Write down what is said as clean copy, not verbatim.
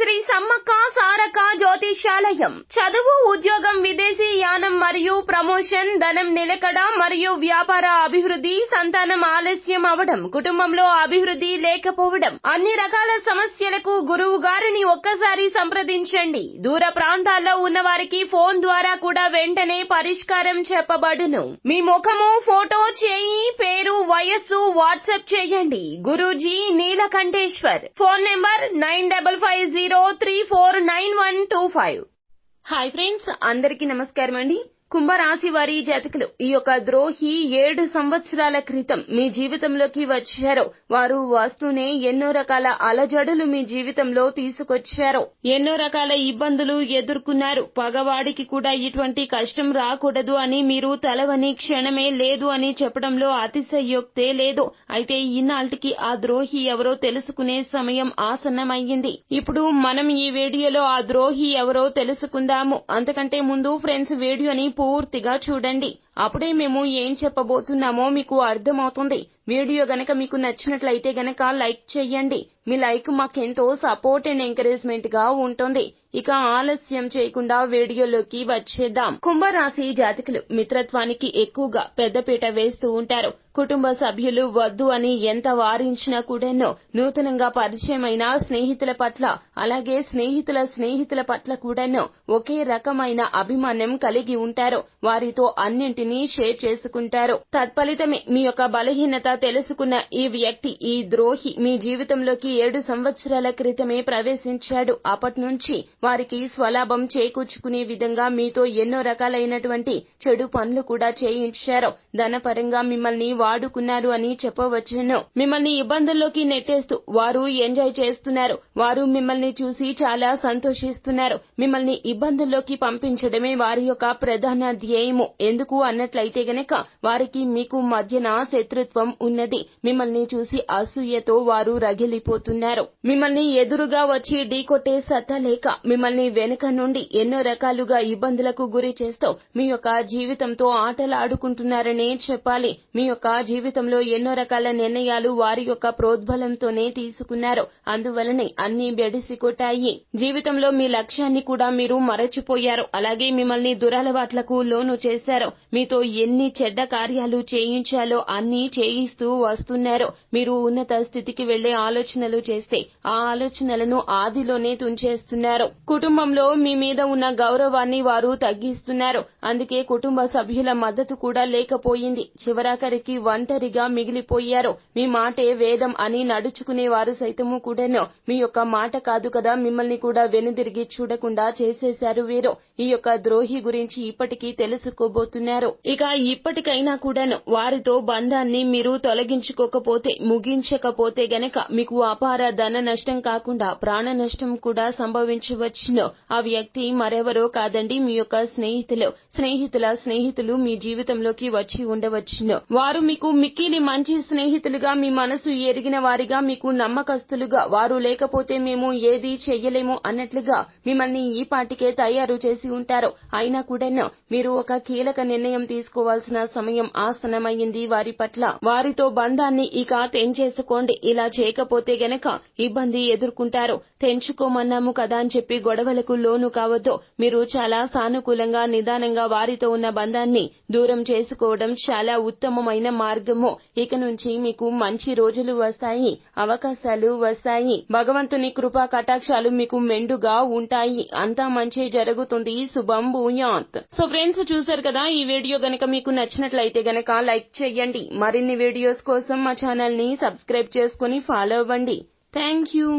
శ్రీ సమ్మక్క సారక్క జ్యోతిష్యాలయం. చదువు, ఉద్యోగం, విదేశీ యానం మరియు ప్రమోషన్, ధనం నిలకడ మరియు వ్యాపార అభివృద్ధి, సంతానం ఆలస్యం అవడం, కుటుంబంలో అభివృద్ధి లేకపోవడం, అన్ని రకాల సమస్యలకు గురువు గారిని ఒక్కసారి సంప్రదించండి. దూర ప్రాంతాల్లో ఉన్న వారికి ఫోన్ ద్వారా కూడా వెంటనే పరిష్కారం చెప్పబడును. మీ ముఖము, ఫోటో, చేయి, పేరు, వయస్సు వాట్సాప్ చేయండి. Guruji Neelakanteshwar. Phone number 9550349125. Hi friends, అందరికీ నమస్కారం అండి. కుంభరాశి వారి జాతకులు, ఈ యొక్క ద్రోహి 7 సంవత్సరాల క్రితం మీ జీవితంలోకి వచ్చారు. వారు వస్తూనే ఎన్నో రకాల అలజడులు మీ జీవితంలో తీసుకొచ్చారు. ఎన్నో రకాల ఇబ్బందులు ఎదుర్కొన్నారు. పగవాడికి కూడా ఇటువంటి కష్టం రాకూడదు అని మీరు తలవని క్షణమే లేదు అని చెప్పడంలో అతిశయోక్తే లేదు. అయితే ఇన్నాళ్టికి ఆ ద్రోహి ఎవరో తెలుసుకునే సమయం ఆసన్నమయ్యింది. ఇప్పుడు మనం ఈ వీడియోలో ఆ ద్రోహి ఎవరో తెలుసుకుందాము. అంతకంటే ముందు ఫ్రెండ్స్, వీడియోని పూర్తిగా చూడండి. అప్పుడే మేము ఏం చెప్పబోతున్నామో మీకు అర్థమవుతుంది. వీడియో గనక మీకు నచ్చినట్లయితే గనక లైక్ చేయండి. మీ లైక్ మాకెంతో సపోర్ట్ అండ్ ఎంకరేజ్మెంట్ గా ఉంటుంది. ఇక ఆలస్యం చేయకుండా వీడియోలోకి వచ్చేద్దాం. కుంభరాశి జాతకులు మిత్రత్వానికి ఎక్కువగా పెద్దపీట వేస్తూ ఉంటారు. కుటుంబ సభ్యులు వద్దు అని ఎంత వారించినా కూడాను నూతనంగా పరిచయమైన స్నేహితుల పట్ల, అలాగే స్నేహితుల పట్ల కూడాను ఒకే రకమైన అభిమానం కలిగి ఉంటారు. వారితో అన్నింటినీ షేర్ చేసుకుంటారు. తత్ఫలితమే మీ యొక్క బలహీనత తెలుసుకున్న ఈ వ్యక్తి, ఈ ద్రోహి మీ జీవితంలోకి 7 సంవత్సరాల క్రితమే ప్రవేశించాడు. అప్పటి నుంచి వారికి స్వలాభం చేకూర్చుకునే విధంగా మీతో ఎన్నో రకాలైనటువంటి చెడు పనులు కూడా చేయించారు. ధనపరంగా మిమ్మల్ని వాడుకున్నారు అని చెప్పవచ్చును. మిమ్మల్ని ఇబ్బందుల్లోకి నెట్టేస్తూ వారు ఎంజాయ్ చేస్తున్నారు. వారు మిమ్మల్ని చూసి చాలా సంతోషిస్తున్నారు. మిమ్మల్ని ఇబ్బందుల్లోకి పంపించడమే వారి యొక్క ప్రధాన ధ్యేయము. ఎందుకు అన్నట్లయితే గనక వారికి మీకు మధ్యన శత్రుత్వం ఉన్నది. మిమ్మల్ని చూసి అసూయతో వారు రగిలిపోతున్నారు. మిమ్మల్ని ఎదురుగా వచ్చి ఢీకొట్టే సత్తా లేక మిమ్మల్ని వెనుక నుండి ఎన్నో రకాలుగా ఇబ్బందులకు గురి చేస్తూ మీ యొక్క జీవితంతో ఆటలాడుకుంటున్నారనే చెప్పాలి. మీ యొక్క జీవితంలో ఎన్నో రకాల నిర్ణయాలు వారి యొక్క ప్రోద్బలంతోనే తీసుకున్నారు. అందువలనే అన్ని బెడిసి కొట్టాయి. జీవితంలో మీ లక్ష్యాన్ని కూడా మీరు మరచిపోయారు. అలాగే మిమ్మల్ని దురలవాట్లకు లోను చేశారు. మీతో ఎన్ని చెడ్డ కార్యాలు చేయించాలో అన్ని చేయిస్తూ వస్తున్నారు. మీరు ఉన్నత స్థితికి వెళ్లే ఆలోచనలు చేస్తే ఆ ఆలోచనలను ఆదిలోనే తుంచేస్తున్నారు. కుటుంబంలో మీ మీద ఉన్న గౌరవాన్ని వారు తగ్గిస్తున్నారు. అందుకే కుటుంబ సభ్యుల మద్దతు కూడా లేకపోయింది. చివరాఖరికి ఒంటరిగా మిగిలిపోయారు. మీ మాటే వేదం అని నడుచుకునే వారు సైతము కూడాను మీ యొక్క మాట కాదు కదా మిమ్మల్ని కూడా వెనుదిరిగి చూడకుండా చేసేశారు వీరు. ఈ యొక్క ద్రోహి గురించి ఇప్పటికీ తెలుసుకోబోతున్నారు. ఇక ఇప్పటికైనా కూడాను వారితో బంధాన్ని మీరు తొలగించుకోకపోతే, ముగించకపోతే గనక మీకు అపార ధన నష్టం కాకుండా ప్రాణ నష్టం కూడా సంభవించవచ్చును. ఆ వ్యక్తి మరెవరో కాదండి, మీ యొక్క స్నేహితులు మీ జీవితంలోకి వచ్చి ఉండవచ్చును. వారు మీకు మిక్కిలి మంచి స్నేహితులుగా, మీ మనసు ఎరిగిన వారిగా, మీకు నమ్మకస్తులుగా, వారు లేకపోతే మేము ఏది చెయ్యలేము అన్నట్లుగా మిమ్మల్ని ఈ పాటికే తయారు చేసి ఉంటారు. అయినా కూడాను మీరు ఒక కీలక నిర్ణయం తీసుకోవాల్సిన సమయం ఆసన్నమైంది వారి పట్ల. వారితో బంధాన్ని ఇక తెంచేసుకోండి. ఇలా చేయకపోతే గనక ఇబ్బంది ఎదుర్కొంటారు. తెంచుకోమన్నాము కదా అని చెప్పి గొడవలకు లోను కావద్దు. మీరు చాలా సానుకూలంగా, నిదానంగా వారితో ఉన్న బంధాన్ని దూరం చేసుకోవడం చాలా ఉత్తమమైన మార్గము. ఇక నుంచి మీకు మంచి రోజులు వస్తాయి, అవకాశాలు వస్తాయి. భగవంతుని కృపా కటాక్షాలు మీకు మెండుగా ఉంటాయి. అంతా మంచి జరుగుతుంది. శుభం భూయాత్. సో ఫ్రెండ్స్, చూశారు కదా, ఈ వీడియో గనక మీకు నచ్చినట్లయితే గనక లైక్ చేయండి. మరిన్ని వీడియోస్ కోసం మా ఛానల్ ని సబ్స్క్రైబ్ చేసుకుని ఫాలో అవ్వండి. Thank you.